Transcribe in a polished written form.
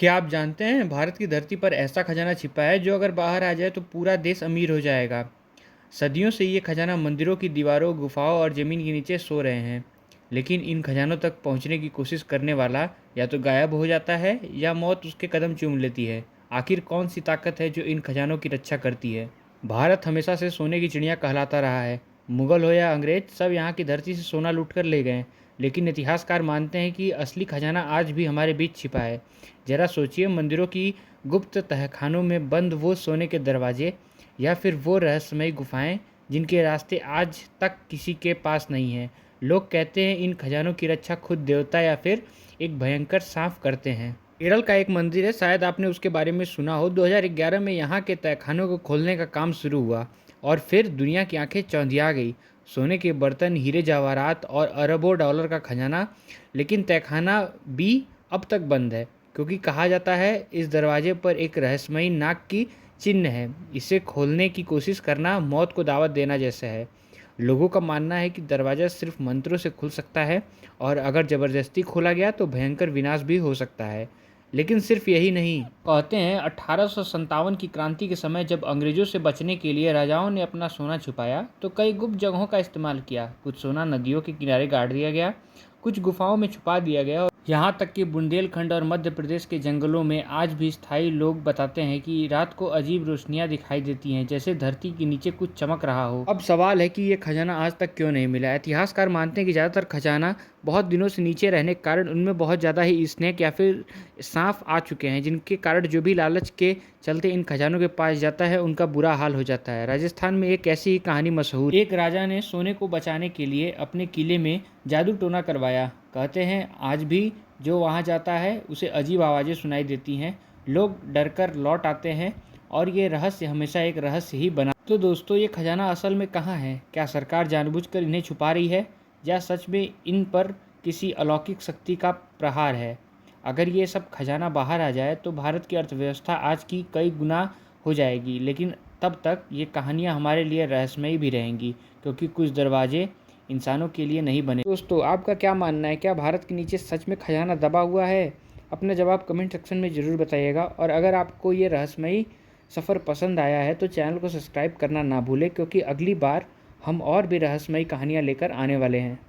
क्या आप जानते हैं भारत की धरती पर ऐसा खजाना छिपा है जो अगर बाहर आ जाए तो पूरा देश अमीर हो जाएगा। सदियों से ये खजाना मंदिरों की दीवारों, गुफाओं और ज़मीन के नीचे सो रहे हैं। लेकिन इन खजानों तक पहुंचने की कोशिश करने वाला या तो गायब हो जाता है या मौत उसके कदम चूम लेती है। आखिर कौन सी ताकत है जो इन खजानों की रक्षा करती है? भारत हमेशा से सोने की चिड़िया कहलाता रहा है। मुगल हो या अंग्रेज, सब यहाँ की धरती से सोना लूट कर ले गए। लेकिन इतिहासकार मानते हैं कि असली खजाना आज भी हमारे बीच छिपा है। जरा सोचिए, मंदिरों की गुप्त तहखानों में बंद वो सोने के दरवाजे, या फिर वो रहस्यमयी गुफाएं जिनके रास्ते आज तक किसी के पास नहीं हैं। लोग कहते हैं इन खजानों की रक्षा खुद देवता या फिर एक भयंकर सांप करते हैं। केरल का एक मंदिर है, शायद आपने उसके बारे में सुना हो। 2011 में यहाँ के तहखानों को खोलने का काम शुरू हुआ और फिर दुनिया की आंखें चौंधिया गई। सोने के बर्तन, हीरे जवाहरात और अरबों डॉलर का खजाना। लेकिन तहखाना भी अब तक बंद है, क्योंकि कहा जाता है इस दरवाजे पर एक रहस्यमयी नाग की चिन्ह है। इसे खोलने की कोशिश करना मौत को दावत देना जैसा है। लोगों का मानना है कि दरवाज़ा सिर्फ मंत्रों से खुल सकता है और अगर ज़बरदस्ती खोला गया तो भयंकर विनाश भी हो सकता है। लेकिन सिर्फ यही नहीं, कहते हैं 1857 की क्रांति के समय जब अंग्रेज़ों से बचने के लिए राजाओं ने अपना सोना छुपाया तो कई गुप्त जगहों का इस्तेमाल किया। कुछ सोना नदियों के किनारे गाड़ दिया गया, कुछ गुफाओं में छुपा दिया गया। यहाँ तक कि बुंदेलखंड और मध्य प्रदेश के जंगलों में आज भी स्थायी लोग बताते हैं कि रात को अजीब रोशनियाँ दिखाई देती हैं, जैसे धरती के नीचे कुछ चमक रहा हो। अब सवाल है कि ये खजाना आज तक क्यों नहीं मिला। इतिहासकार मानते हैं कि ज़्यादातर खजाना बहुत दिनों से नीचे रहने के कारण उनमें बहुत ज़्यादा ही स्नेक या फिर सांप आ चुके हैं, जिनके कारण जो भी लालच के चलते इन खजानों के पास जाता है उनका बुरा हाल हो जाता है। राजस्थान में एक ऐसी ही कहानी मशहूर। एक राजा ने सोने को बचाने के लिए अपने किले में जादू टोना करवाया। कहते हैं आज भी जो वहाँ जाता है उसे अजीब आवाज़ें सुनाई देती हैं, लोग डरकर लौट आते हैं और ये रहस्य हमेशा एक रहस्य ही बना। तो दोस्तों, ये खजाना असल में कहाँ है? क्या सरकार जानबूझकर इन्हें छुपा रही है या सच में इन पर किसी अलौकिक शक्ति का प्रहार है? अगर ये सब खजाना बाहर आ जाए तो भारत की अर्थव्यवस्था आज की कई गुना हो जाएगी। लेकिन तब तक ये कहानियाँ हमारे लिए रहस्यमयी भी रहेंगी, क्योंकि कुछ दरवाजे इंसानों के लिए नहीं बने। दोस्तों, आपका क्या मानना है? क्या भारत के नीचे सच में खजाना दबा हुआ है? अपना जवाब कमेंट सेक्शन में ज़रूर बताइएगा। और अगर आपको ये रहस्यमयी सफ़र पसंद आया है तो चैनल को सब्सक्राइब करना ना भूलें, क्योंकि अगली बार हम और भी रहस्यमयी कहानियाँ लेकर आने वाले हैं।